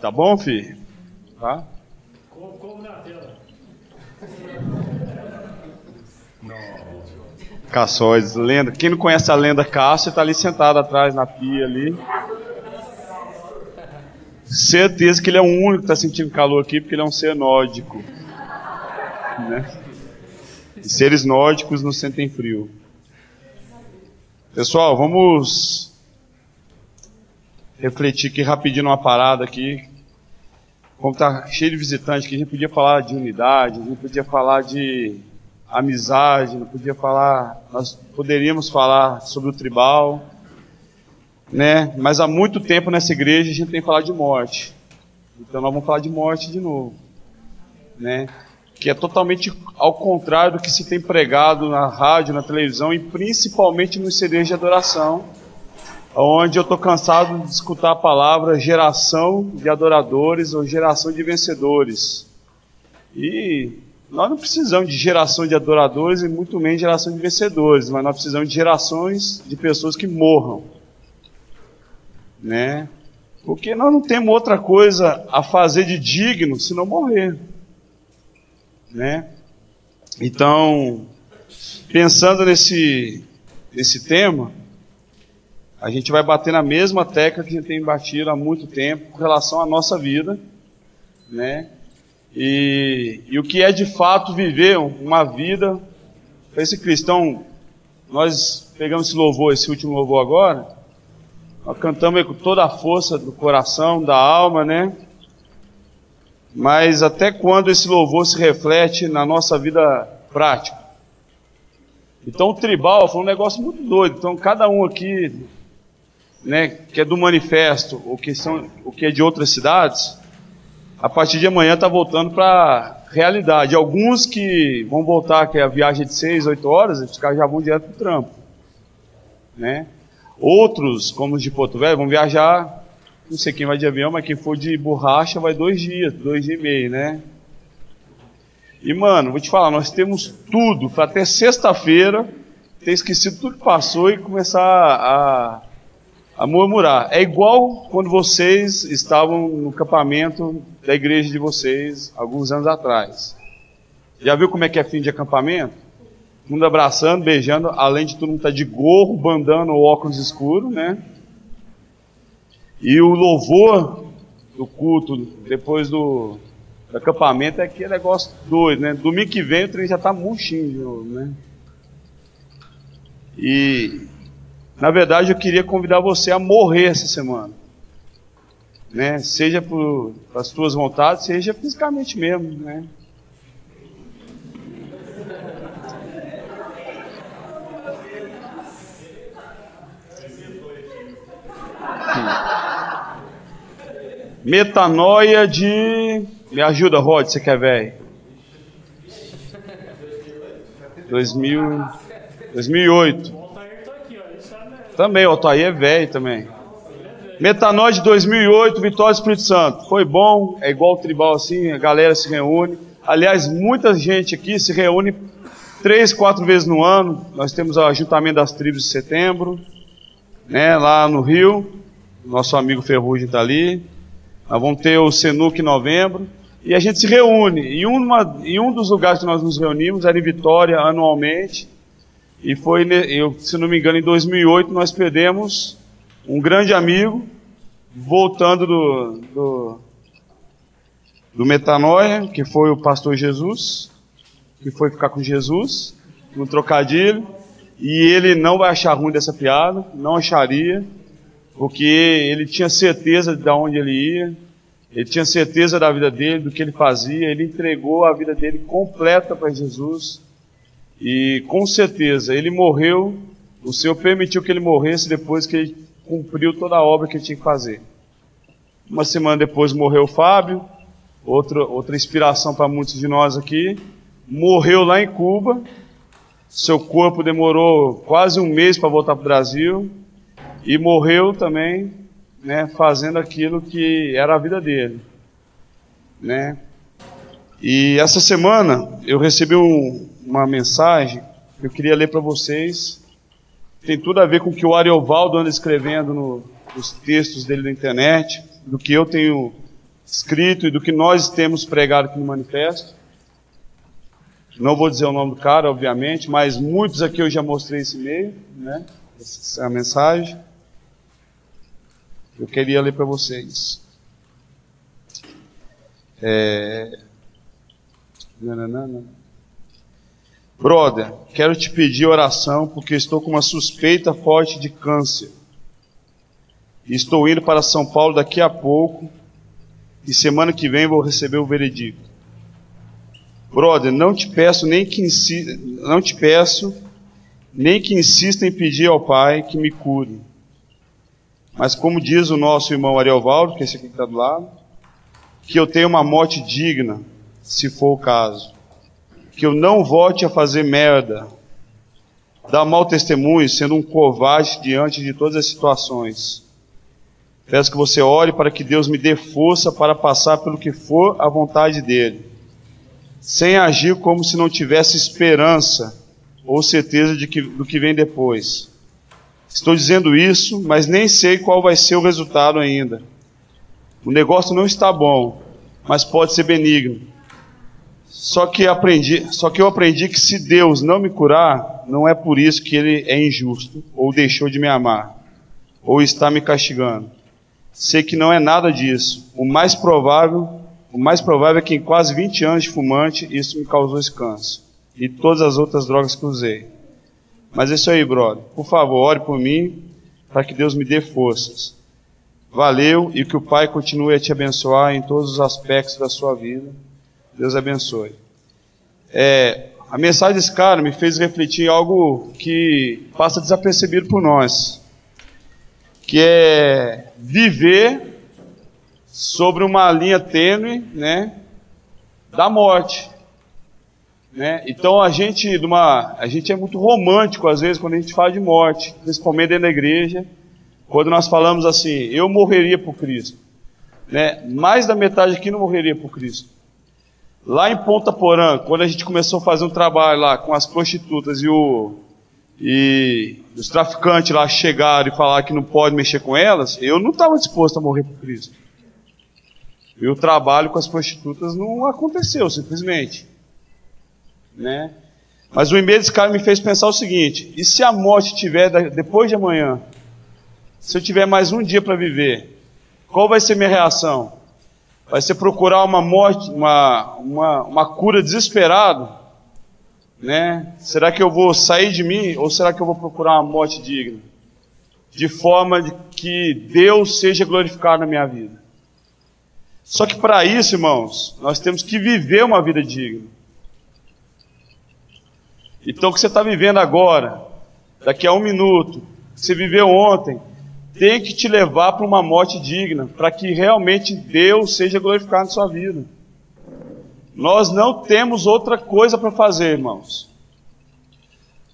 Tá bom, filho? Tá? Como na tela. Caçóides, lenda. Quem não conhece a lenda Cássio, está ali sentado atrás na pia ali. Certeza que ele é o único que está sentindo calor aqui, porque ele é um ser nórdico. Né? E seres nórdicos não sentem frio. Pessoal, vamos refletir aqui rapidinho numa parada aqui. Como está cheio de visitante aqui, a gente podia falar de unidade, a gente podia falar de amizade, nós poderíamos falar sobre o tribal, né? Mas há muito tempo nessa igreja a gente tem falado de morte. Então nós vamos falar de morte de novo, né? Que é totalmente ao contrário do que se tem pregado na rádio, na televisão e principalmente nos CDs de adoração, onde eu estou cansado de escutar a palavra geração de adoradores ou geração de vencedores. E nós não precisamos de geração de adoradores e muito menos geração de vencedores, mas nós precisamos de gerações de pessoas que morram, né? Porque nós não temos outra coisa a fazer de digno senão morrer, né? Então, pensando nesse tema, a gente vai bater na mesma tecla que a gente tem batido há muito tempo com relação à nossa vida, né? E o que é de fato viver uma vida. Para esse cristão, nós pegamos esse louvor, esse último louvor agora, nós cantamos aí com toda a força do coração, da alma, né? Mas até quando esse louvor se reflete na nossa vida prática? Então o tribal foi um negócio muito doido. Então cada um aqui, né, que é do manifesto, ou que é de outras cidades, a partir de amanhã está voltando para a realidade. Alguns que vão voltar, que é a viagem de 6, 8 horas, os caras já vão direto para o trampo, né? Outros, como os de Porto Velho, vão viajar, não sei quem vai de avião, mas quem for de borracha vai 2 dias, 2 dias e meio, né? E mano, vou te falar, nós temos tudo para até sexta-feira ter esquecido tudo que passou e começar a murmurar. É igual quando vocês estavam no acampamento da igreja de vocês, alguns anos atrás. Já viu como é que é fim de acampamento? Todo mundo abraçando, beijando, além de todo mundo estar de gorro, bandana ou óculos escuros, né? E o louvor do culto, depois do acampamento, é aquele negócio doido, né? Domingo que vem o trem já está murchinho de novo, né? E na verdade, eu queria convidar você a morrer essa semana, né? Seja por as tuas vontades, seja fisicamente mesmo, né? Metanoia de... Me ajuda, Rod, você que é velho. 2008. Também, o Altair é velho também. Metanoia de 2008, Vitória do Espírito Santo. Foi bom, é igual o tribal assim, a galera se reúne. Aliás, muita gente aqui se reúne 3, 4 vezes no ano. Nós temos o ajuntamento das tribos de setembro, né, lá no Rio. Nosso amigo Ferrugem está ali. Nós vamos ter o Senuc em novembro. E a gente se reúne. E um dos lugares que nós nos reunimos era em Vitória, anualmente. E foi, se não me engano, em 2008 nós perdemos um grande amigo, voltando do Metanoia, que foi o pastor Jesus, que foi ficar com Jesus, no trocadilho, e ele não vai achar ruim dessa piada, não acharia, porque ele tinha certeza de onde ele ia, ele tinha certeza da vida dele, do que ele fazia, ele entregou a vida dele completa para Jesus. E com certeza ele morreu, o Senhor permitiu que ele morresse depois que ele cumpriu toda a obra que ele tinha que fazer. Uma semana depois morreu o Fábio, outra inspiração para muitos de nós aqui, morreu lá em Cuba, seu corpo demorou quase um mês para voltar para o Brasil, e morreu também né, fazendo aquilo que era a vida dele, né? E essa semana eu recebi uma mensagem que eu queria ler para vocês. Tem tudo a ver com o que o Ariovaldo anda escrevendo nos textos dele na internet, do que eu tenho escrito e do que nós temos pregado aqui no manifesto. Não vou dizer o nome do cara, obviamente, mas muitos aqui eu já mostrei esse e-mail, né? Essa é a mensagem. Eu queria ler para vocês. Brother, quero te pedir oração porque estou com uma suspeita forte de câncer. Estou indo para São Paulo daqui a pouco e semana que vem vou receber o veredicto. Brother, não te peço nem que insista em pedir ao Pai que me cure. Mas como diz o nosso irmão Ariovaldo, que é esse aqui que está do lado, que eu tenha uma morte digna, se for o caso. Que eu não volte a fazer merda, dar mau testemunho, sendo um covarde diante de todas as situações. Peço que você ore para que Deus me dê força para passar pelo que for a vontade dEle, sem agir como se não tivesse esperança ou certeza do que vem depois. Estou dizendo isso, mas nem sei qual vai ser o resultado ainda. O negócio não está bom, mas pode ser benigno. Só que eu aprendi que se Deus não me curar, não é por isso que Ele é injusto, ou deixou de me amar, ou está me castigando. Sei que não é nada disso. O mais provável é que em quase 20 anos de fumante, isso me causou esse câncer. E todas as outras drogas que usei. Mas é isso aí, brother. Por favor, ore por mim, para que Deus me dê forças. Valeu, e que o Pai continue a te abençoar em todos os aspectos da sua vida. Deus abençoe. A mensagem desse cara me fez refletir em algo que passa desapercebido por nós. Que é viver sobre uma linha tênue, né, da morte. Né? Então a gente é muito romântico às vezes quando a gente fala de morte, principalmente dentro da igreja, quando nós falamos assim, eu morreria por Cristo, né? Mais da metade aqui não morreria por Cristo. Lá em Ponta Porã, quando a gente começou a fazer um trabalho lá com as prostitutas e os traficantes lá chegaram e falaram que não pode mexer com elas, eu não estava disposto a morrer por Cristo. E o trabalho com as prostitutas não aconteceu simplesmente. Né? Mas o e-mail desse cara me fez pensar o seguinte: e se a morte tiver depois de amanhã? Se eu tiver mais um dia para viver, qual vai ser minha reação? Vai ser procurar uma morte, uma cura desesperado? Né? Será que eu vou sair de mim ou será que eu vou procurar uma morte digna? De forma de que Deus seja glorificado na minha vida. Só que para isso, irmãos, nós temos que viver uma vida digna. Então o que você está vivendo agora, daqui a 1 minuto, que você viveu ontem, tem que te levar para uma morte digna, para que realmente Deus seja glorificado na sua vida. Nós não temos outra coisa para fazer, irmãos,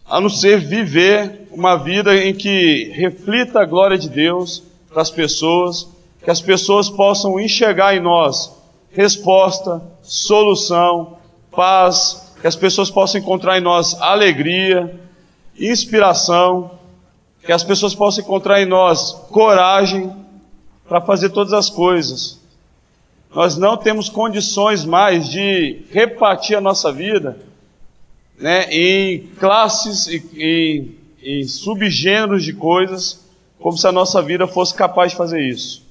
a não ser viver uma vida em que reflita a glória de Deus para as pessoas, que as pessoas possam enxergar em nós resposta, solução, paz, que as pessoas possam encontrar em nós alegria, inspiração, que as pessoas possam encontrar em nós coragem para fazer todas as coisas. Nós não temos condições mais de repartir a nossa vida, né, em classes, em subgêneros de coisas, como se a nossa vida fosse capaz de fazer isso.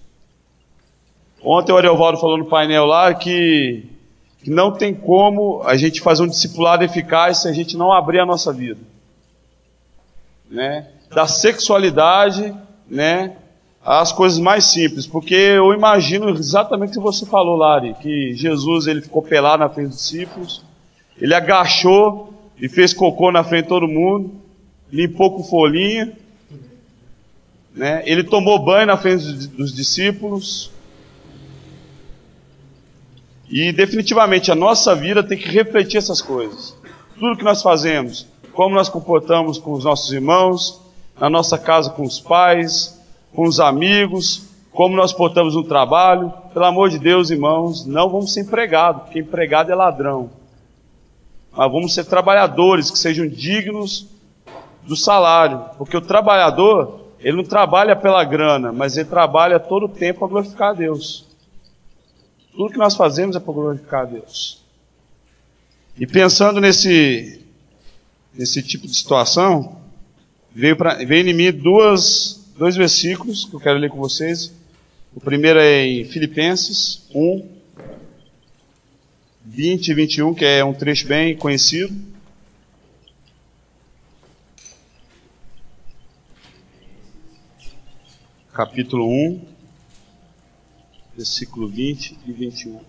Ontem o Ariovaldo falou no painel lá que não tem como a gente fazer um discipulado eficaz se a gente não abrir a nossa vida, né? Da sexualidade, né, às coisas mais simples, porque eu imagino exatamente o que você falou, Lari, que Jesus ele ficou pelado na frente dos discípulos, ele agachou e fez cocô na frente de todo mundo, limpou com folhinha, né? Ele tomou banho na frente dos discípulos. E definitivamente a nossa vida tem que refletir essas coisas. Tudo que nós fazemos, como nós comportamos com os nossos irmãos, na nossa casa com os pais, com os amigos, como nós portamos no trabalho. Pelo amor de Deus, irmãos, não vamos ser empregados, porque empregado é ladrão. Mas vamos ser trabalhadores que sejam dignos do salário, porque o trabalhador, ele não trabalha pela grana, mas ele trabalha todo o tempo para glorificar a Deus. Tudo que nós fazemos é para glorificar a Deus. E pensando nesse tipo de situação, veio em mim dois versículos que eu quero ler com vocês. O primeiro é em Filipenses 1, 20 e 21, que é um trecho bem conhecido. Capítulo 1, versículo 20 e 21.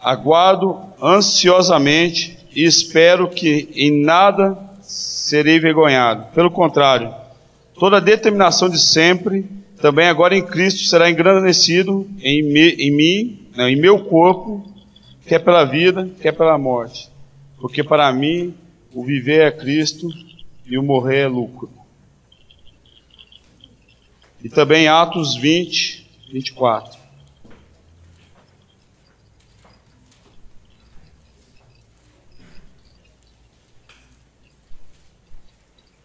Aguardo ansiosamente e espero que em nada serei envergonhado. Pelo contrário, toda a determinação de sempre, também agora em Cristo, será engrandecido em meu corpo, quer pela vida, quer pela morte. Porque para mim o viver é Cristo e o morrer é lucro. E também Atos 20, 24.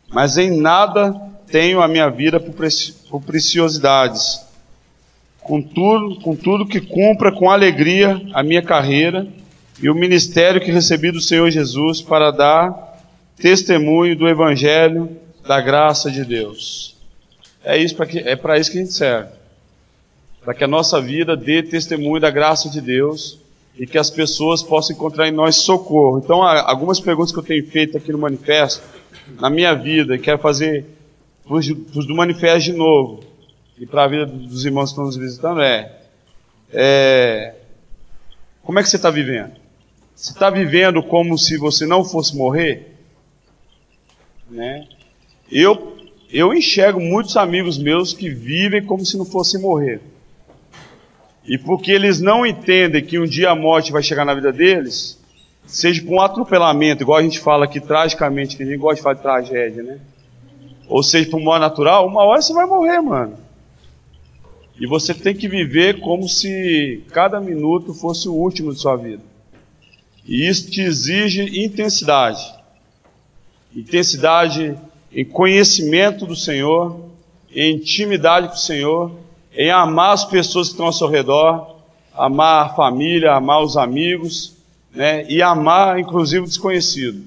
Mas em nada tenho a minha vida por preciosidades. Contudo que cumpra com alegria a minha carreira e o ministério que recebi do Senhor Jesus para dar testemunho do Evangelho da graça de Deus. É para isso que a gente serve. Para que a nossa vida dê testemunho da graça de Deus e que as pessoas possam encontrar em nós socorro. Então, algumas perguntas que eu tenho feito aqui no manifesto, na minha vida, e quero fazer para os do manifesto de novo, e para a vida dos irmãos que estão nos visitando, como é que você está vivendo? Você está vivendo como se você não fosse morrer? Né? Eu enxergo muitos amigos meus que vivem como se não fossem morrer. E porque eles não entendem que um dia a morte vai chegar na vida deles, seja por um atropelamento, igual a gente fala aqui tragicamente, que a gente gosta de falar de tragédia, né? Ou seja, por morte natural, uma hora você vai morrer, mano. E você tem que viver como se cada minuto fosse o último de sua vida. E isso te exige intensidade. Intensidade em conhecimento do Senhor, em intimidade com o Senhor, em amar as pessoas que estão ao seu redor, amar a família, amar os amigos, né? E amar inclusive o desconhecido.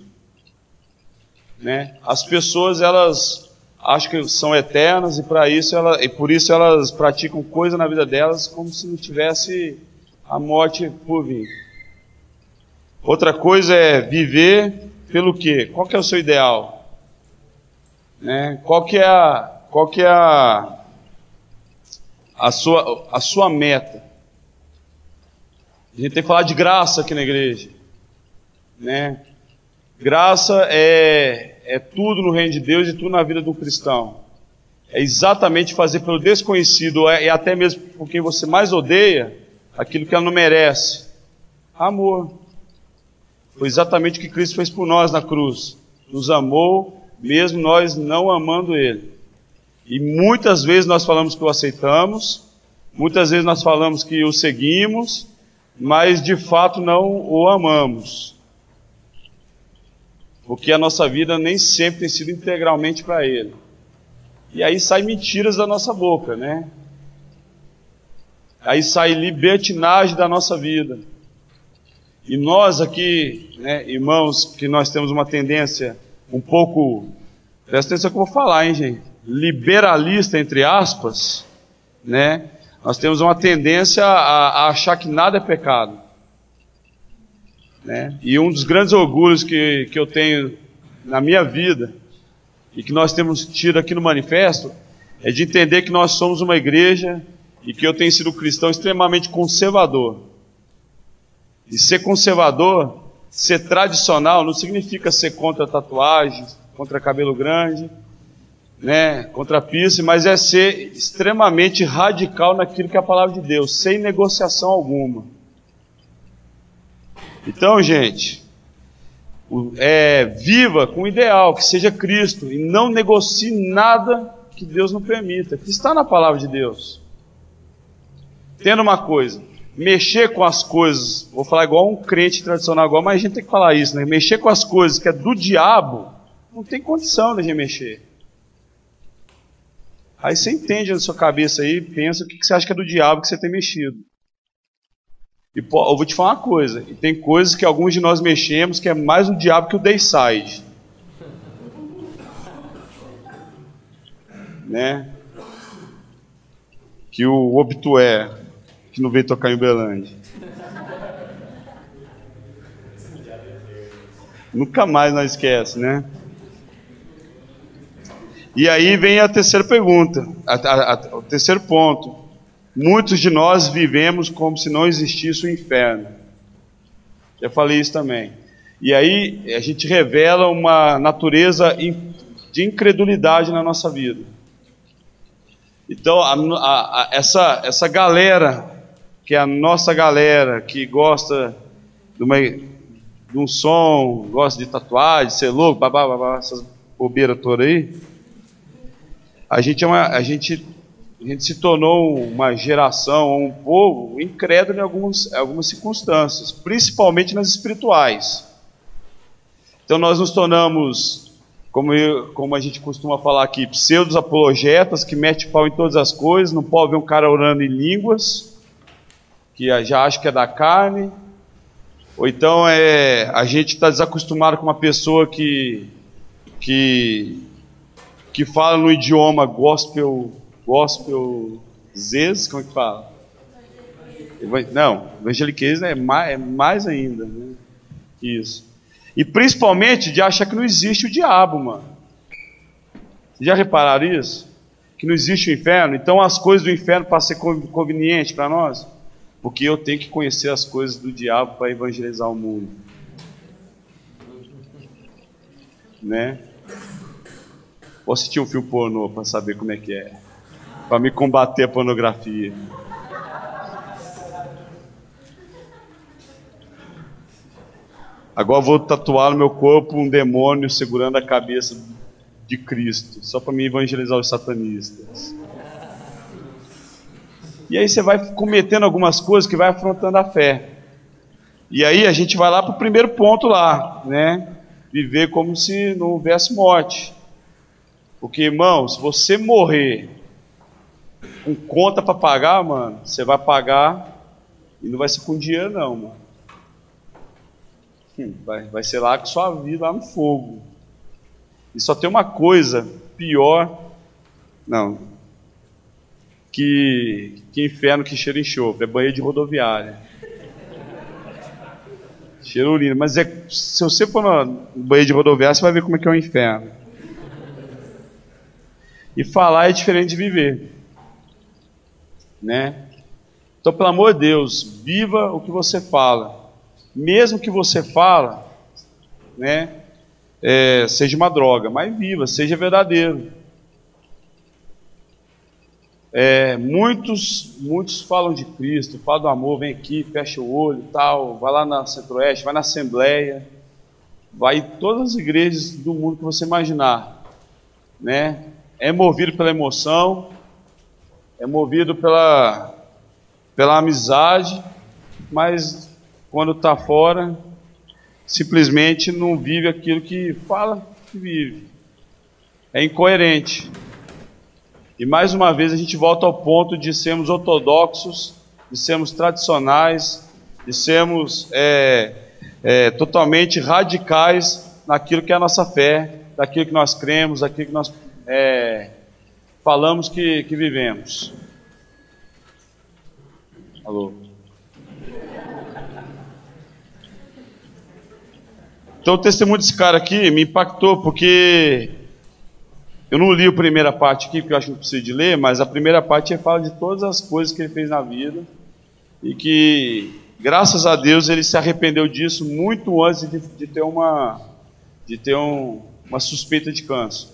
Né? As pessoas, elas acham que são eternas e por isso elas praticam coisa na vida delas como se não tivesse a morte por vir. Outra coisa é viver pelo quê? Qual que é o seu ideal? Né? Qual que é a sua meta? A gente tem que falar de graça aqui na igreja, né? Graça é tudo no reino de Deus e tudo na vida do cristão. É exatamente fazer pelo desconhecido, e até mesmo por quem você mais odeia, aquilo que ela não merece. Amor. Foi exatamente o que Cristo fez por nós na cruz. Nos amou, mesmo nós não amando Ele. E muitas vezes nós falamos que o aceitamos, muitas vezes nós falamos que o seguimos, mas de fato não o amamos. Porque a nossa vida nem sempre tem sido integralmente para Ele. E aí saem mentiras da nossa boca, né? Aí sai libertinagem da nossa vida. E nós aqui, né, irmãos, que nós temos uma tendência um pouco, presta atenção que eu vou falar, hein, gente? Liberalista, entre aspas, né? Nós temos uma tendência a achar que nada é pecado. Né? E um dos grandes orgulhos que eu tenho na minha vida, e que nós temos tido aqui no manifesto, é de entender que nós somos uma igreja, e que eu tenho sido cristão extremamente conservador. E ser conservador, ser tradicional, não significa ser contra tatuagens, contra cabelo grande, né, contra piercing, mas é ser extremamente radical naquilo que é a palavra de Deus, sem negociação alguma. Então, gente, viva com o ideal, que seja Cristo, e não negocie nada que Deus não permita, que está na palavra de Deus. Entenda uma coisa, mexer com as coisas, vou falar igual um crente tradicional agora, mas a gente tem que falar isso, né? Mexer com as coisas que é do diabo, não tem condição de a gente mexer. Aí você entende na sua cabeça aí, pensa o que você acha que é do diabo que você tem mexido. E eu vou te falar uma coisa, e tem coisas que alguns de nós mexemos que é mais o diabo que o Dayside. Né? Que o Obitué, que não veio tocar em Uberlândia. Nunca mais nós esquece, né? E aí vem a terceira pergunta, o terceiro ponto. Muitos de nós vivemos como se não existisse o inferno. Já falei isso também. E aí a gente revela uma natureza de incredulidade na nossa vida. Então essa galera, que é a nossa galera, que gosta de um som, gosta de tatuagem, de ser louco, babá, essas bobeiras todas aí, a gente se tornou uma geração, um povo incrédulo em algumas circunstâncias, principalmente nas espirituais. Então nós nos tornamos, como a gente costuma falar aqui, pseudos apologetas, que mete pau em todas as coisas, não pode ver um cara orando em línguas, que já acha que é da carne, ou então a gente está desacostumado com uma pessoa que fala no idioma gospel zez, como é que fala? Não, evangeliquez é mais ainda, né? Isso. E principalmente de achar que não existe o diabo, mano. Vocês já repararam isso? Que não existe o inferno? Então as coisas do inferno passam a ser convenientes para nós? Porque eu tenho que conhecer as coisas do diabo para evangelizar o mundo. Né? Vou assistir um filme pornô para saber como é que é. Para me combater a pornografia. Agora vou tatuar no meu corpo um demônio segurando a cabeça de Cristo, só para me evangelizar os satanistas. E aí você vai cometendo algumas coisas que vai afrontando a fé. E aí a gente vai lá para o primeiro ponto lá, né? Viver como se não houvesse morte. Porque, irmão, se você morrer com conta para pagar, mano, você vai pagar e não vai ser com dinheiro não, mano. Vai ser lá com sua vida lá no fogo. E só tem uma coisa pior, não, que inferno que cheira enxofre, é banheiro de rodoviária. Cheira urina, mas se você for no banheiro de rodoviária, você vai ver como é que é o inferno. E falar é diferente de viver, né? Então, pelo amor de Deus, viva o que você fala. Mesmo que você fala, né, seja uma droga, mas viva, seja verdadeiro. Muitos falam de Cristo, falam do amor, vem aqui, fecha o olho, tal, vai lá na Centro-Oeste, vai na Assembleia, vai em todas as igrejas do mundo que você imaginar, né? É movido pela emoção, é movido pela amizade, mas quando está fora, simplesmente não vive aquilo que fala que vive. É incoerente. E mais uma vez a gente volta ao ponto de sermos ortodoxos, de sermos tradicionais, de sermos totalmente radicais naquilo que é a nossa fé, daquilo que nós cremos, daquilo que nós falamos que vivemos. Alô? Então o testemunho desse cara aqui me impactou, porque eu não li a primeira parte aqui, porque eu acho que não preciso de ler, mas a primeira parte fala de todas as coisas que ele fez na vida, e que, graças a Deus, ele se arrependeu disso muito antes de ter uma suspeita de câncer.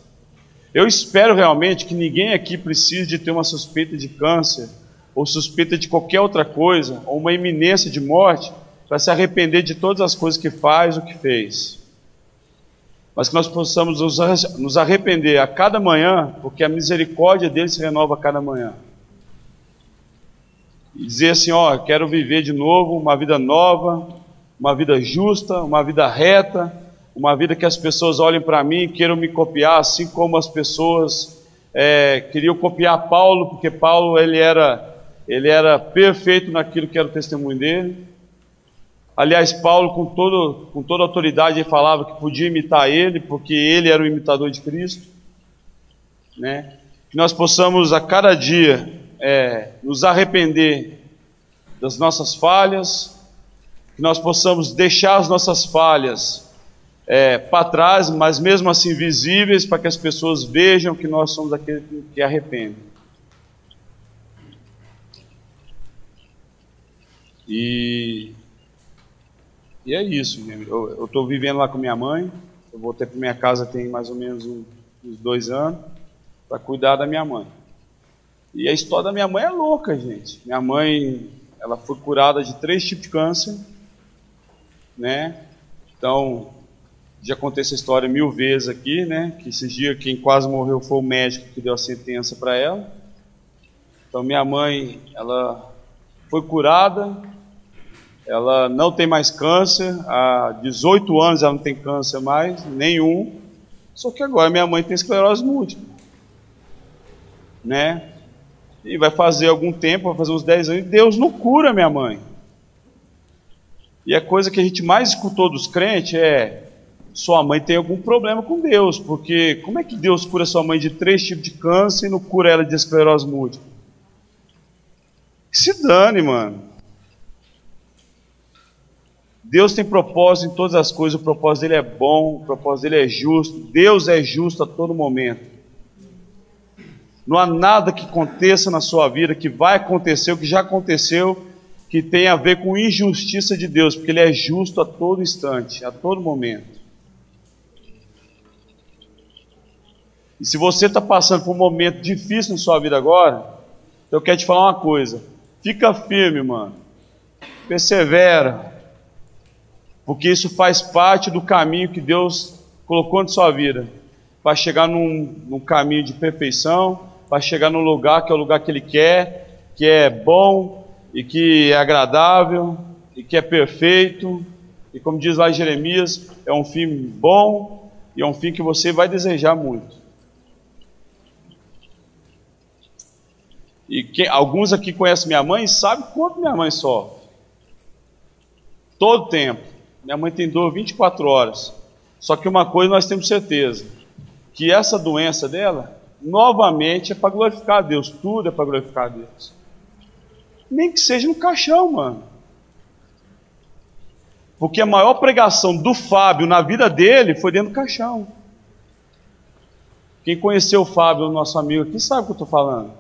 Eu espero realmente que ninguém aqui precise de ter uma suspeita de câncer, ou suspeita de qualquer outra coisa, ou uma iminência de morte, para se arrepender de todas as coisas que faz ou que fez. mas que nós possamos nos arrepender a cada manhã, porque a misericórdia dele se renova a cada manhã. E dizer assim, ó, quero viver de novo uma vida nova, uma vida justa, uma vida reta, uma vida que as pessoas olhem para mim e queiram me copiar, assim como as pessoas queriam copiar Paulo, porque Paulo ele era perfeito naquilo que era o testemunho dele. Aliás, Paulo, com toda a autoridade, ele falava que podia imitar ele, porque ele era o imitador de Cristo, né? Que nós possamos a cada dia nos arrepender das nossas falhas, que nós possamos deixar as nossas falhas para trás, mas mesmo assim visíveis, para que as pessoas vejam que nós somos aqueles que arrependem. E é isso, eu estou vivendo lá com minha mãe. Eu voltei para minha casa tem mais ou menos uns 2 anos para cuidar da minha mãe. E a história da minha mãe é louca, gente. Minha mãe, ela foi curada de 3 tipos de câncer, né? Então, já contei essa história 1000 vezes aqui, né? Que esses dias quem quase morreu foi o médico que deu a sentença para ela. Então, minha mãe, ela foi curada. Ela não tem mais câncer, há 18 anos ela não tem câncer mais, nenhum. Só que agora minha mãe tem esclerose múltipla, né? E vai fazer algum tempo, vai fazer uns 10 anos, e Deus não cura minha mãe. E a coisa que a gente mais escutou dos crentes sua mãe tem algum problema com Deus, porque como é que Deus cura sua mãe de 3 tipos de câncer e não cura ela de esclerose múltipla? Que se dane, mano. Deus tem propósito em todas as coisas, o propósito dele é bom, o propósito dele é justo, Deus é justo a todo momento. Não há nada que aconteça na sua vida, que vai acontecer, o que já aconteceu, que tenha a ver com injustiça de Deus, porque ele é justo a todo instante, a todo momento. E se você está passando por um momento difícil na sua vida agora, eu quero te falar uma coisa, fica firme, mano, persevera, porque isso faz parte do caminho que Deus colocou na sua vida, para chegar num caminho de perfeição, para chegar num lugar que é o lugar que Ele quer, que é bom, e que é agradável, e que é perfeito, e como diz lá em Jeremias, é um fim bom, e é um fim que você vai desejar muito. E alguns aqui conhecem minha mãe e sabem quanto minha mãe sofre. Todo tempo. Minha mãe tem dor 24 horas. Só que uma coisa nós temos certeza, que essa doença dela, novamente, é para glorificar a Deus. Tudo é para glorificar a Deus. Nem que seja no caixão, mano. Porque a maior pregação do Fábio na vida dele foi dentro do caixão. Quem conheceu o Fábio, nosso amigo aqui, sabe o que eu estou falando.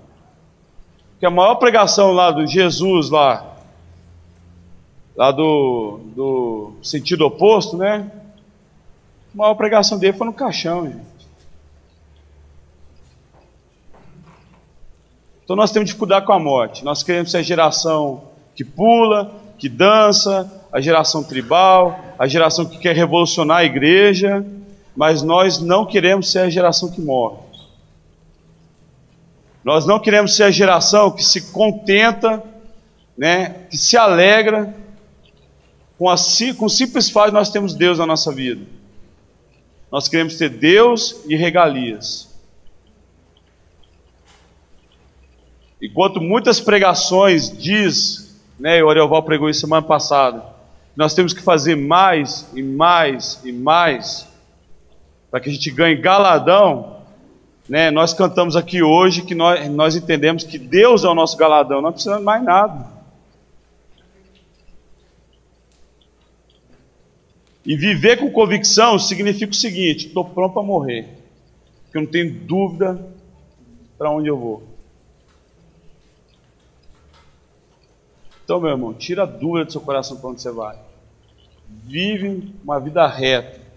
Porque a maior pregação lá do Jesus, lá do sentido oposto, né? A maior pregação dele foi no caixão, gente. Então nós temos dificuldade com a morte. Nós queremos ser a geração que pula, que dança, a geração tribal, a geração que quer revolucionar a igreja, mas nós não queremos ser a geração que morre. Nós não queremos ser a geração que se contenta, né, que se alegra com o simples fato de nós termos Deus na nossa vida. Nós queremos ter Deus e regalias. Enquanto muitas pregações diz, né, o Arioval pregou isso semana passada, nós temos que fazer mais e mais e mais para que a gente ganhe galadão, né? Nós cantamos aqui hoje que nós entendemos que Deus é o nosso galadão, não precisamos mais nada. E viver com convicção significa o seguinte: estou pronto para morrer, porque eu não tenho dúvida para onde eu vou. Então, meu irmão, tira a dúvida do seu coração para onde você vai. Vive uma vida reta.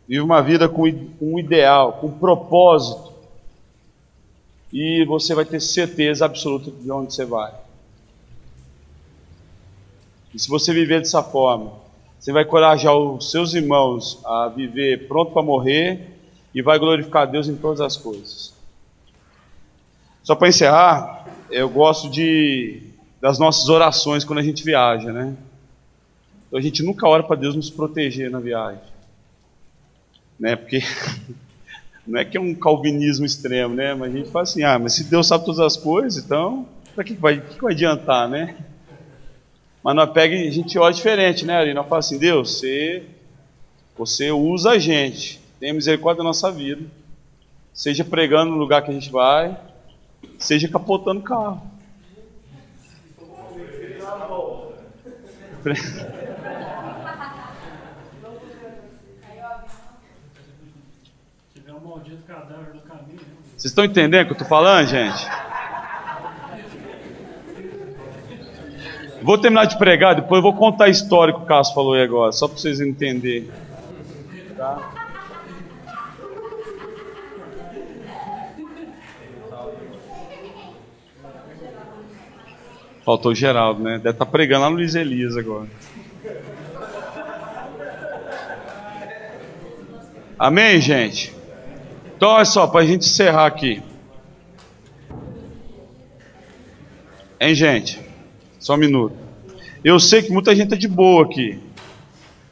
Vive uma vida com um ideal, com um propósito. E você vai ter certeza absoluta de onde você vai. E se você viver dessa forma, Você vai encorajar os seus irmãos a viver pronto para morrer e vai glorificar a Deus em todas as coisas. Só para encerrar, eu gosto das nossas orações quando a gente viaja, né? Então a gente nunca ora para Deus nos proteger na viagem, né? Porque não é que é um calvinismo extremo, né? Mas a gente fala assim, mas se Deus sabe todas as coisas, então para que vai adiantar, né? Mas nós pega e a gente olha diferente, né, Ari? Nós fala assim, Deus, você usa a gente, tenha misericórdia da nossa vida, seja pregando no lugar que a gente vai, seja capotando o carro. Tiver um maldito cadáver no caminho. Vocês estão entendendo o que eu estou falando, gente? Vou terminar de pregar, depois eu vou contar a história que o Cássio falou aí agora, só para vocês entenderem. Tá? Faltou o Geraldo, né? Deve estar pregando lá no Luiz Elias agora. Amém, gente? Então, olha só, para a gente encerrar aqui. Hein, gente? Só um minuto. Eu sei que muita gente está de boa aqui,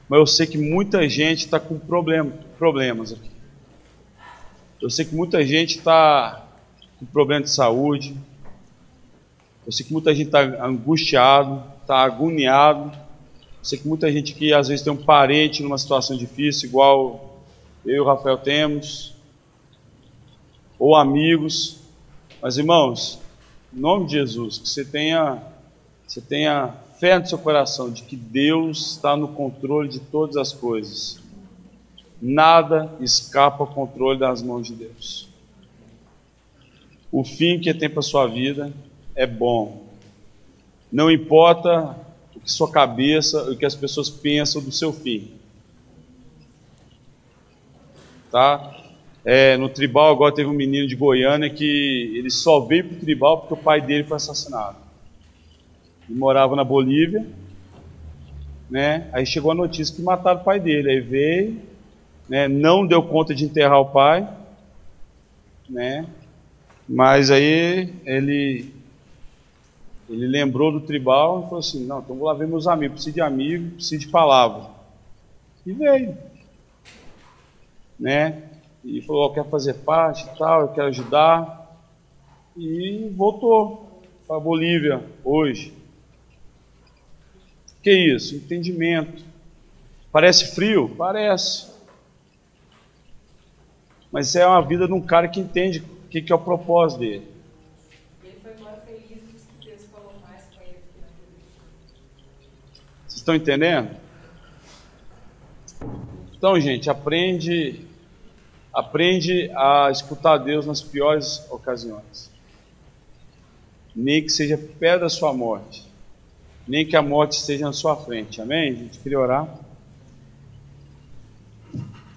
mas eu sei que muita gente está com problemas aqui. Eu sei que muita gente está com problema de saúde. Eu sei que muita gente está angustiado, está agoniado. Eu sei que muita gente aqui às vezes tem um parente numa situação difícil, igual eu e o Rafael temos, ou amigos. Mas, irmãos, em nome de Jesus, que você tenha fé no seu coração de que Deus está no controle de todas as coisas. Nada escapa ao controle das mãos de Deus. O fim que tem para a sua vida é bom. Não importa o que sua cabeça, o que as pessoas pensam do seu fim. Tá? No tribal agora teve um menino de Goiânia que ele só veio para o tribal porque o pai dele foi assassinado. Ele morava na Bolívia, né? Aí chegou a notícia que mataram o pai dele. Aí veio, né? Não deu conta de enterrar o pai, né? Mas aí ele lembrou do tribal e falou assim, não, então vou lá ver meus amigos, preciso de amigo, preciso de palavra. E veio, né? E falou, eu quero fazer parte e tal, eu quero ajudar. E voltou para a Bolívia hoje. Que isso? Entendimento. Parece frio? Parece. Mas é uma vida de um cara que entende o que é o propósito dele. Ele foi embora feliz, disse que Deus falou mais com ele. Vocês estão entendendo? Então, gente, aprende a escutar Deus nas piores ocasiões. Nem que seja perto da sua morte. Nem que a morte esteja na sua frente. Amém? A gente queria orar.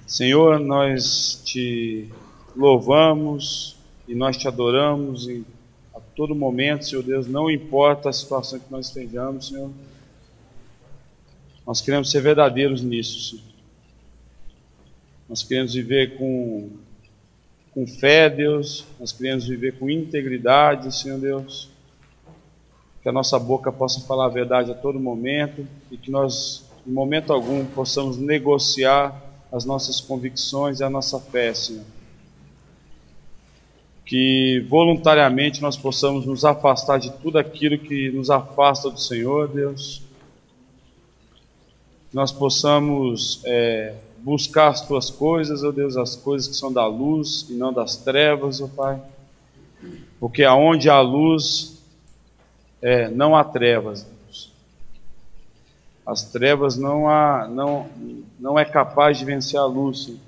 Senhor, nós te louvamos e nós te adoramos a todo momento, Senhor Deus, não importa a situação que nós estejamos, Senhor. Nós queremos ser verdadeiros nisso, Senhor. Nós queremos viver com fé, Deus. Nós queremos viver com integridade, Senhor Deus. Que a nossa boca possa falar a verdade a todo momento e que nós, em momento algum, possamos negociar as nossas convicções e a nossa fé, Senhor. Que voluntariamente nós possamos nos afastar de tudo aquilo que nos afasta do Senhor, Deus. Que nós possamos buscar as Tuas coisas, ó Deus, as coisas que são da luz e não das trevas, ó Pai. Porque aonde há luz, não há trevas, Deus. As trevas não é capaz de vencer a luz, Senhor.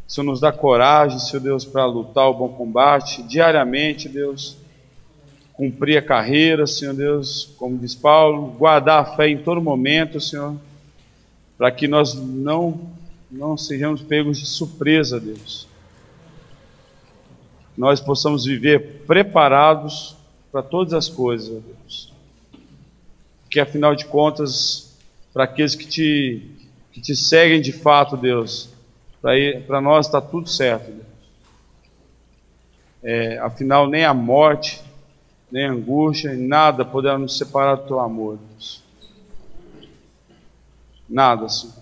O Senhor nos dá coragem, Senhor Deus, para lutar o bom combate diariamente, Deus. Cumprir a carreira, Senhor Deus, como diz Paulo, guardar a fé em todo momento, Senhor, para que nós não sejamos pegos de surpresa, Deus. Nós possamos viver preparados para todas as coisas, Deus. Que afinal de contas, para aqueles que te seguem de fato, Deus. Para nós está tudo certo, Deus. Afinal, nem a morte, nem a angústia, nada poderá nos separar do teu amor, Deus. Nada, Senhor.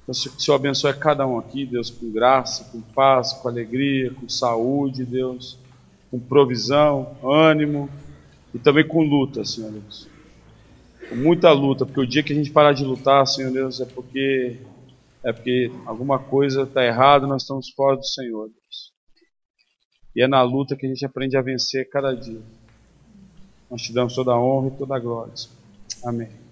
Então, que o Senhor abençoe cada um aqui, Deus, com graça, com paz, com alegria, com saúde, Deus, com provisão, ânimo e também com luta, Senhor Deus. Com muita luta, porque o dia que a gente parar de lutar, Senhor Deus, é porque alguma coisa está errada, nós estamos fora do Senhor, Deus. E é na luta que a gente aprende a vencer cada dia. Nós te damos toda a honra e toda a glória, Senhor. Amém.